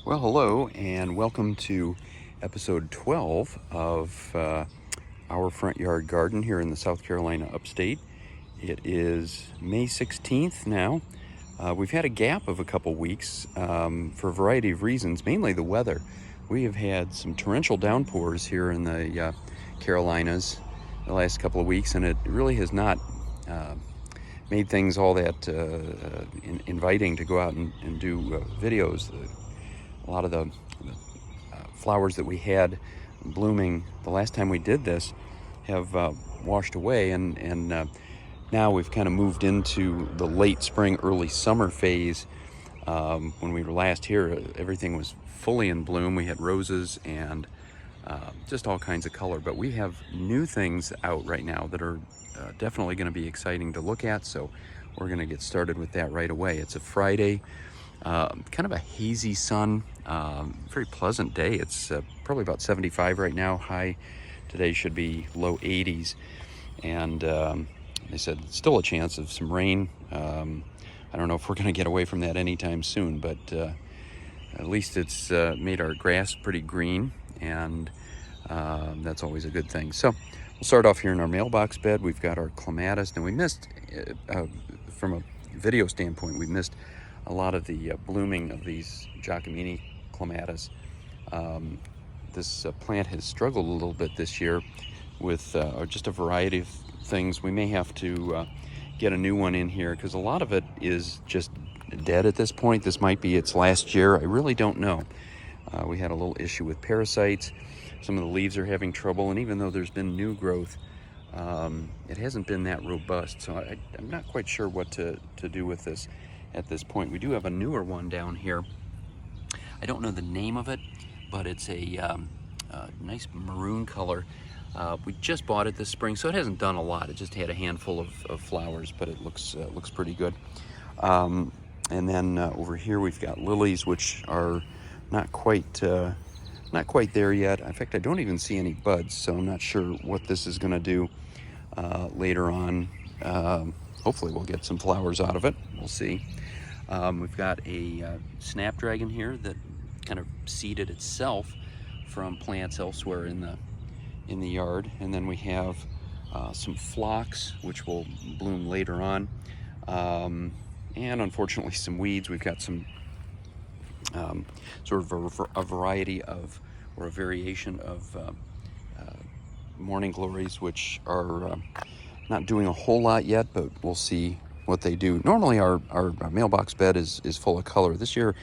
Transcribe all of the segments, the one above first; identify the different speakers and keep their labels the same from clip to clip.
Speaker 1: Well, hello, and welcome to episode 12 of our front yard garden here in the South Carolina upstate. It is May 16th now. We've had a gap of a couple weeks for a variety of reasons, mainly the weather. We have had some torrential downpours here in the Carolinas the last couple of weeks, and it really has not made things all that inviting to go out and do videos. A lot of the flowers that we had blooming the last time we did this have washed away, and now we've kind of moved into the late spring, early summer phase. When we were last here, everything was fully in bloom. We had roses and just all kinds of color, but we have new things out right now that are definitely going to be exciting to look at, so we're going to get started with that right away. It's a Friday. Kind of a hazy sun, very pleasant day. It's probably about 75 right now. High today should be low 80s, and they said still a chance of some rain. I don't know if we're going to get away from that anytime soon, but at least it's made our grass pretty green, and that's always a good thing. So we'll start off here in our mailbox bed. We've got our clematis, and we missed, from a video standpoint, we missed a lot of the blooming of these Giacomini clematis. This plant has struggled a little bit this year with just a variety of things. We may have to get a new one in here because a lot of it is just dead at this point. This might be its last year. I really don't know. We had a little issue with parasites. Some of the leaves are having trouble, and even though there's been new growth, it hasn't been that robust. So I'm not quite sure what to do with this at this point. We do have a newer one down here. I don't know the name of it, but it's a nice maroon color. We just bought it this spring, so it hasn't done a lot. It just had a handful of flowers, but it looks pretty good. And then over here we've got lilies, which are not quite there yet. In fact, I don't even see any buds, so I'm not sure what this is going to do later on. Hopefully we'll get some flowers out of it. We'll see. We've got a snapdragon here that kind of seeded itself from plants elsewhere in the yard, and then we have some phlox, which will bloom later on, and unfortunately some weeds. We've got some sort of a variety of, or a variation of morning glories, which are not doing a whole lot yet, but we'll see what they do. Normally our mailbox bed is full of color. This year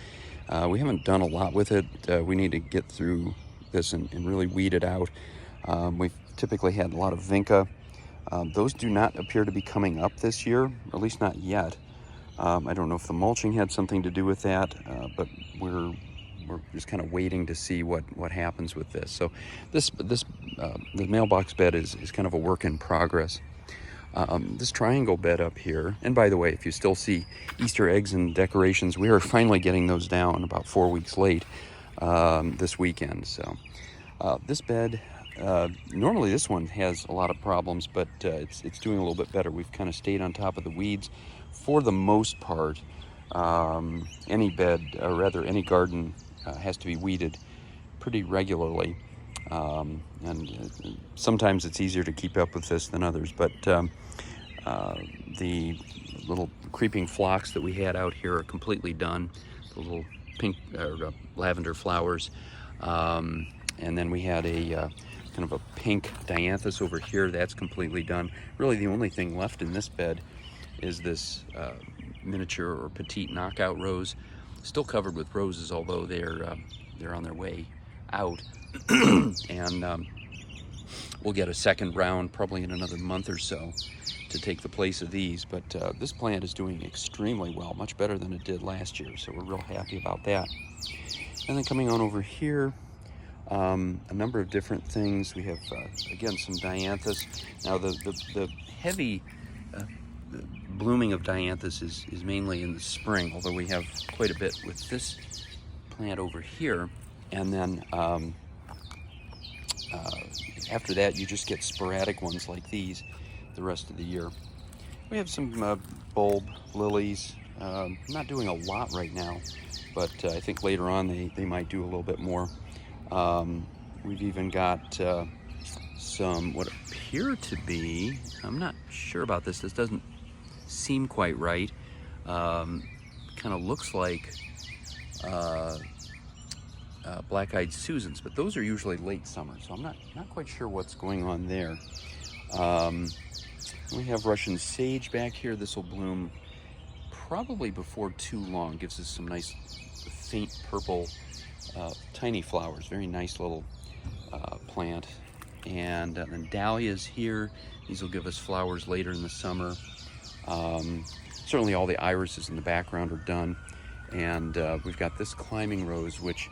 Speaker 1: we haven't done a lot with it. We need to get through this and really weed it out. We've typically had a lot of vinca. Those do not appear to be coming up this year, or at least not yet. I don't know if the mulching had something to do with that, but we're just kind of waiting to see what happens with this. So the mailbox bed is kind of a work in progress. This triangle bed up here, and by the way, if you still see Easter eggs and decorations, we are finally getting those down about 4 weeks late this weekend. So this bed, normally this one has a lot of problems, but it's doing a little bit better. We've kind of stayed on top of the weeds for the most part. Any bed, or rather any garden, has to be weeded pretty regularly. And sometimes it's easier to keep up with this than others, but the little creeping phlox that we had out here are completely done. The little pink lavender flowers, and then we had a kind of a pink dianthus over here. That's completely done. Really the only thing left in this bed is this miniature or petite knockout rose, still covered with roses, although they're on their way out. And we'll get a second round probably in another month or so to take the place of these, but this plant is doing extremely well, much better than it did last year, so we're real happy about that. And then coming on over here, a number of different things. We have again some dianthus. Now the heavy blooming of dianthus is mainly in the spring, although we have quite a bit with this plant over here. And then after that, you just get sporadic ones like these the rest of the year. We have some bulb lilies, not doing a lot right now, but I think later on they might do a little bit more. We've even got some what appear to be, I'm not sure about this doesn't seem quite right, kind of looks like black-eyed Susans, but those are usually late summer, so I'm not quite sure what's going on there. We have Russian sage back here. This will bloom probably before too long. Gives us some nice faint purple tiny flowers. Very nice little plant. And then dahlias here. These will give us flowers later in the summer. Certainly all the irises in the background are done. And we've got this climbing rose, which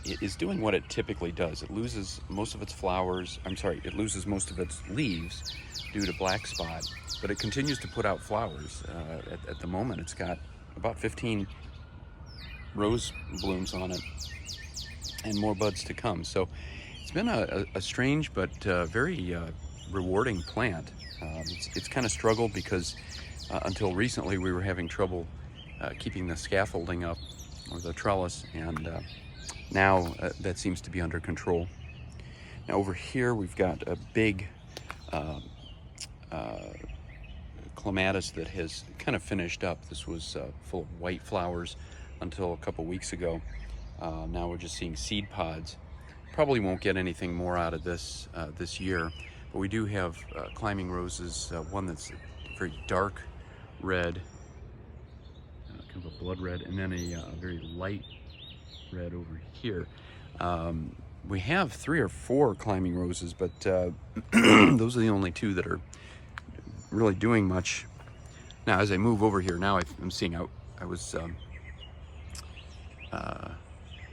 Speaker 1: it is doing what it typically does. It loses most of its flowers, it loses most of its leaves due to black spot, but it continues to put out flowers. At the moment, it's got about 15 rose blooms on it and more buds to come. So it's been a strange but very rewarding plant. It's kind of struggled because until recently we were having trouble keeping the scaffolding up, or the trellis, and now that seems to be under control. Now over here we've got a big clematis that has kind of finished up. This was full of white flowers until a couple weeks ago. Now we're just seeing seed pods. Probably won't get anything more out of this this year, but we do have climbing roses, one that's very dark red, kind of a blood red, and then a very light red over here. We have 3 or 4 climbing roses, but those are the only 2 that are really doing much. Now as I move over here, now I'm seeing I was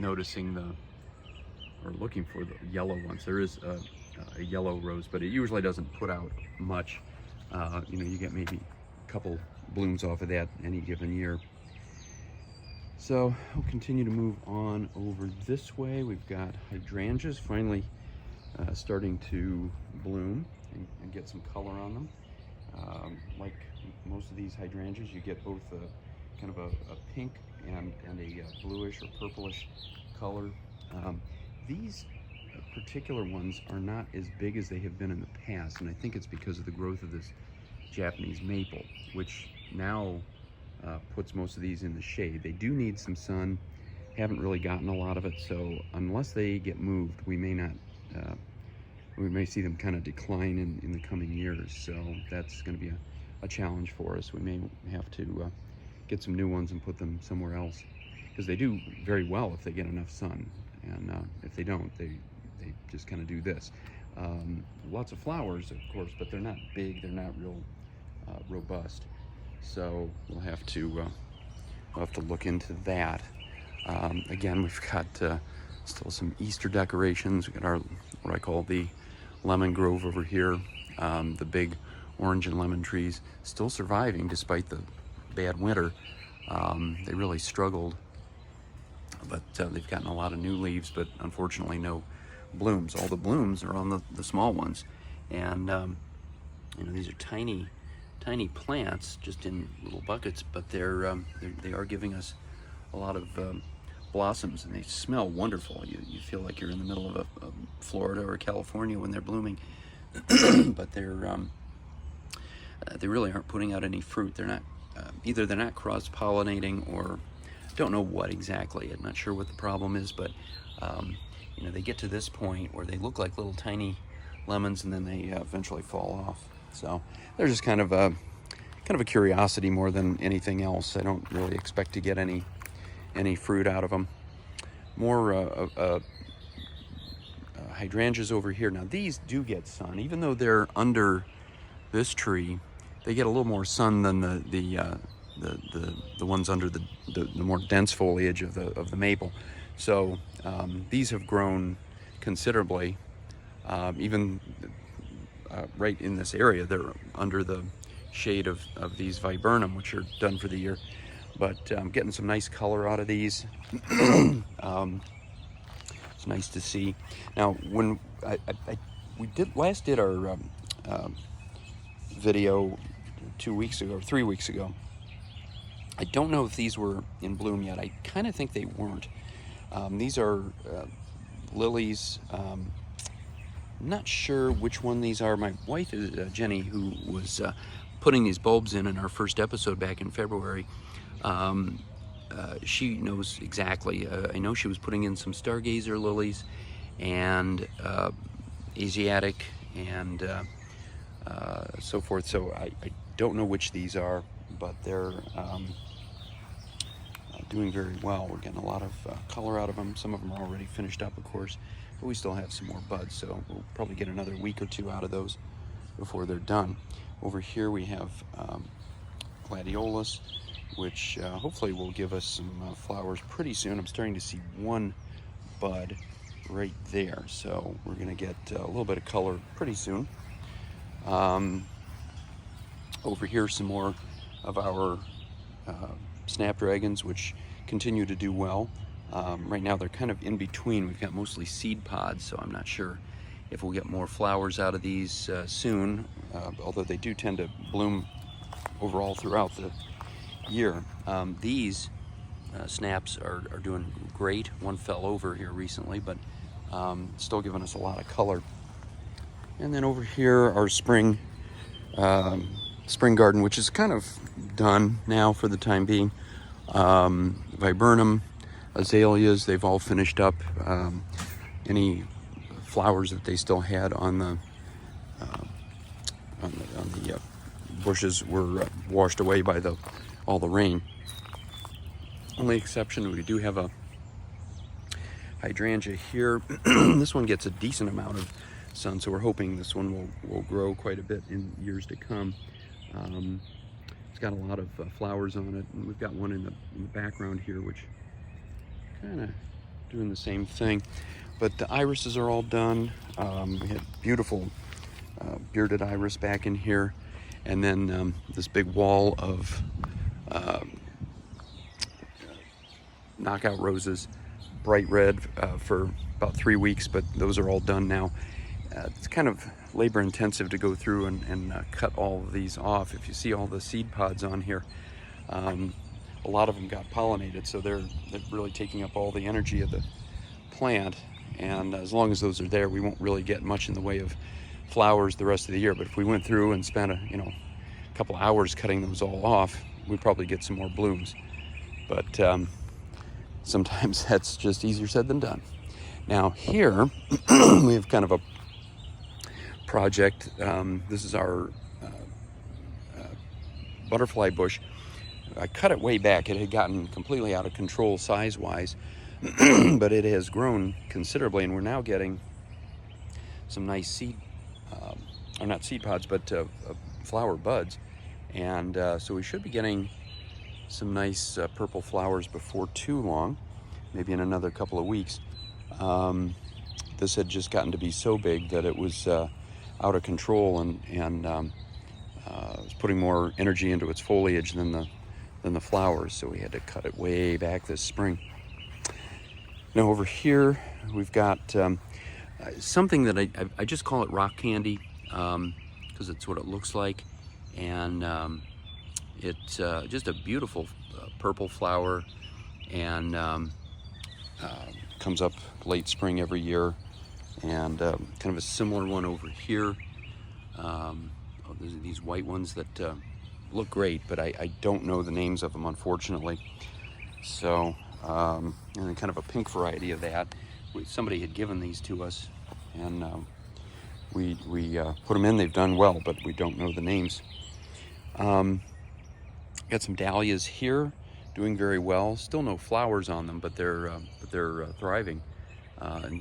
Speaker 1: noticing or looking for the yellow ones. There is a yellow rose, but it usually doesn't put out much. You get maybe a couple blooms off of that any given year. So we'll continue to move on over this way. We've got hydrangeas finally starting to bloom and get some color on them. Like most of these hydrangeas, you get both kind of a pink and a bluish or purplish color. These particular ones are not as big as they have been in the past, and I think it's because of the growth of this Japanese maple, which now puts most of these in the shade. They do need some sun, haven't really gotten a lot of it, so unless they get moved, we may see them kind of decline in the coming years. So that's going to be a challenge for us. We may have to get some new ones and put them somewhere else, because they do very well if they get enough sun, and if they don't, they just kind of do this. Lots of flowers, of course, but they're not big, they're not real robust. So we'll have to look into that. Again, we've got still some Easter decorations. We've got our, what I call the lemon grove over here. The big orange and lemon trees still surviving despite the bad winter. They really struggled, but they've gotten a lot of new leaves, but unfortunately no blooms. All the blooms are on the small ones, and these are tiny plants just in little buckets, but they are giving us a lot of blossoms, and they smell wonderful. You feel like you're in the middle of a Florida or California when they're blooming. But they really aren't putting out any fruit. They're not either they're not cross-pollinating, or don't know what exactly. I'm not sure what the problem is, but they get to this point where they look like little tiny lemons, and then they eventually fall off. So they're just kind of a curiosity more than anything else. I don't really expect to get any fruit out of them. More hydrangeas over here. Now these do get sun, even though they're under this tree. They get a little more sun than the ones under the more dense foliage of the maple. So these have grown considerably. Even right in this area, they're under the shade of these viburnum, which are done for the year. But I'm getting some nice color out of these. It's nice to see. Now, when we last did our video 2 weeks ago or 3 weeks ago. I don't know if these were in bloom yet. I kind of think they weren't. These are lilies. I'm not sure which one these are. My wife is Jenny, who was putting these bulbs in our first episode back in February. She knows exactly. I know she was putting in some stargazer lilies and Asiatic and so forth. So I don't know which these are, but they're doing very well. We're getting a lot of color out of them. Some of them are already finished up, of course, but we still have some more buds, so we'll probably get another week or two out of those before they're done. Over here we have gladiolus, which hopefully will give us some flowers pretty soon. I'm starting to see one bud right there, so we're going to get a little bit of color pretty soon. Over here, some more of our snapdragons, which continue to do well. Right now they're kind of in between. We've got mostly seed pods, so I'm not sure if we'll get more flowers out of these soon, although they do tend to bloom overall throughout the year. These snaps are doing great. One fell over here recently, but still giving us a lot of color. And then over here, our spring garden, which is kind of done now for the time being. Viburnum, azaleas, they've all finished up. Any flowers that they still had on the bushes were washed away by all the rain. Only exception, we do have a hydrangea here. This one gets a decent amount of sun, so we're hoping this one will grow quite a bit in years to come. It's got a lot of flowers on it, and we've got one in the background here, which kind of doing the same thing. But the irises are all done. We had beautiful bearded iris back in here, and then this big wall of knockout roses, bright red, for about 3 weeks, but those are all done now. It's kind of labor intensive to go through and cut all of these off. If you see all the seed pods on here, a lot of them got pollinated, so they're really taking up all the energy of the plant. And as long as those are there, we won't really get much in the way of flowers the rest of the year. But if we went through and spent a couple hours cutting those all off, we'd probably get some more blooms. But sometimes that's just easier said than done. Now here we have kind of a project. This is our butterfly bush. I cut it way back. It had gotten completely out of control size-wise, but it has grown considerably, and we're now getting some nice seed, or not seed pods, but flower buds. And so we should be getting some nice purple flowers before too long, maybe in another couple of weeks. This had just gotten to be so big that it was out of control, and was putting more energy into its foliage than the flowers, so we had to cut it way back this spring. Now over here we've got something that I just call it rock candy, because it's what it looks like, and it's just a beautiful purple flower, and comes up late spring every year. And kind of a similar one over here. There's these white ones that look great, but I don't know the names of them, unfortunately. So, and then kind of a pink variety of that. Somebody had given these to us, and we put them in. They've done well, but we don't know the names. Got some dahlias here, doing very well. Still no flowers on them, but they're thriving.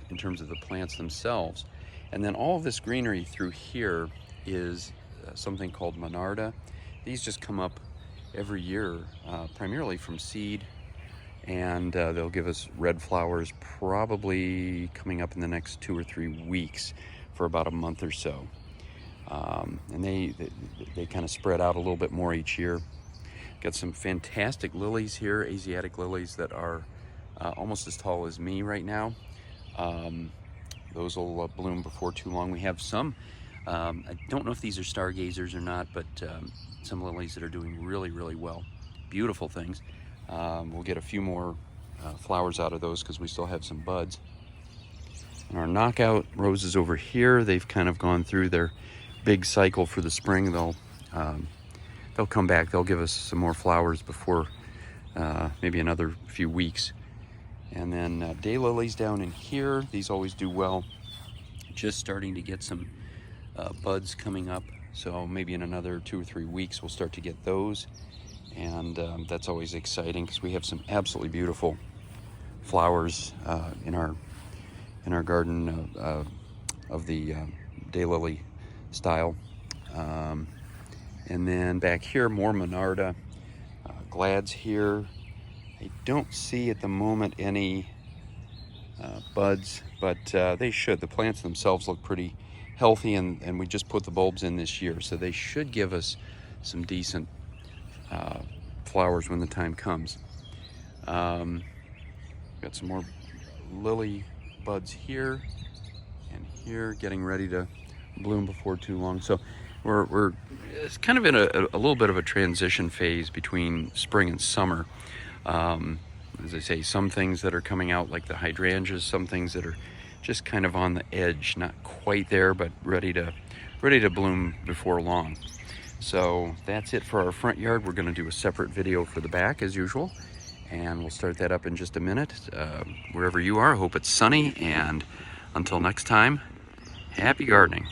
Speaker 1: In terms of the plants themselves. And then all of this greenery through here is something called monarda. These just come up every year, primarily from seed, and they'll give us red flowers probably coming up in the next 2 or 3 weeks for about a month or so. And they kind of spread out a little bit more each year. Got some fantastic lilies here, Asiatic lilies that are almost as tall as me right now. Those will bloom before too long. We have some I don't know if these are stargazers or not, but some lilies that are doing really, really well. Beautiful things. We'll get a few more flowers out of those because we still have some buds. And our knockout roses over here, they've kind of gone through their big cycle for the spring. They'll come back. They'll give us some more flowers before maybe another few weeks. And then daylilies down in here, these always do well. Just starting to get some buds coming up, so maybe in another 2 or 3 weeks we'll start to get those, and that's always exciting because we have some absolutely beautiful flowers in our garden of the daylily style. And then back here, more Monarda, glads here. I don't see at the moment any buds, but they should. The plants themselves look pretty healthy, and we just put the bulbs in this year, so they should give us some decent flowers when the time comes. Got some more lily buds here and here, getting ready to bloom before too long. So we're it's kind of in a little bit of a transition phase between spring and summer. As I say, some things that are coming out like the hydrangeas, some things that are just kind of on the edge, not quite there, but ready to bloom before long. So that's it for our front yard. We're going to do a separate video for the back as usual, and we'll start that up in just a minute. Wherever you are, I hope it's sunny, and until next time, happy gardening.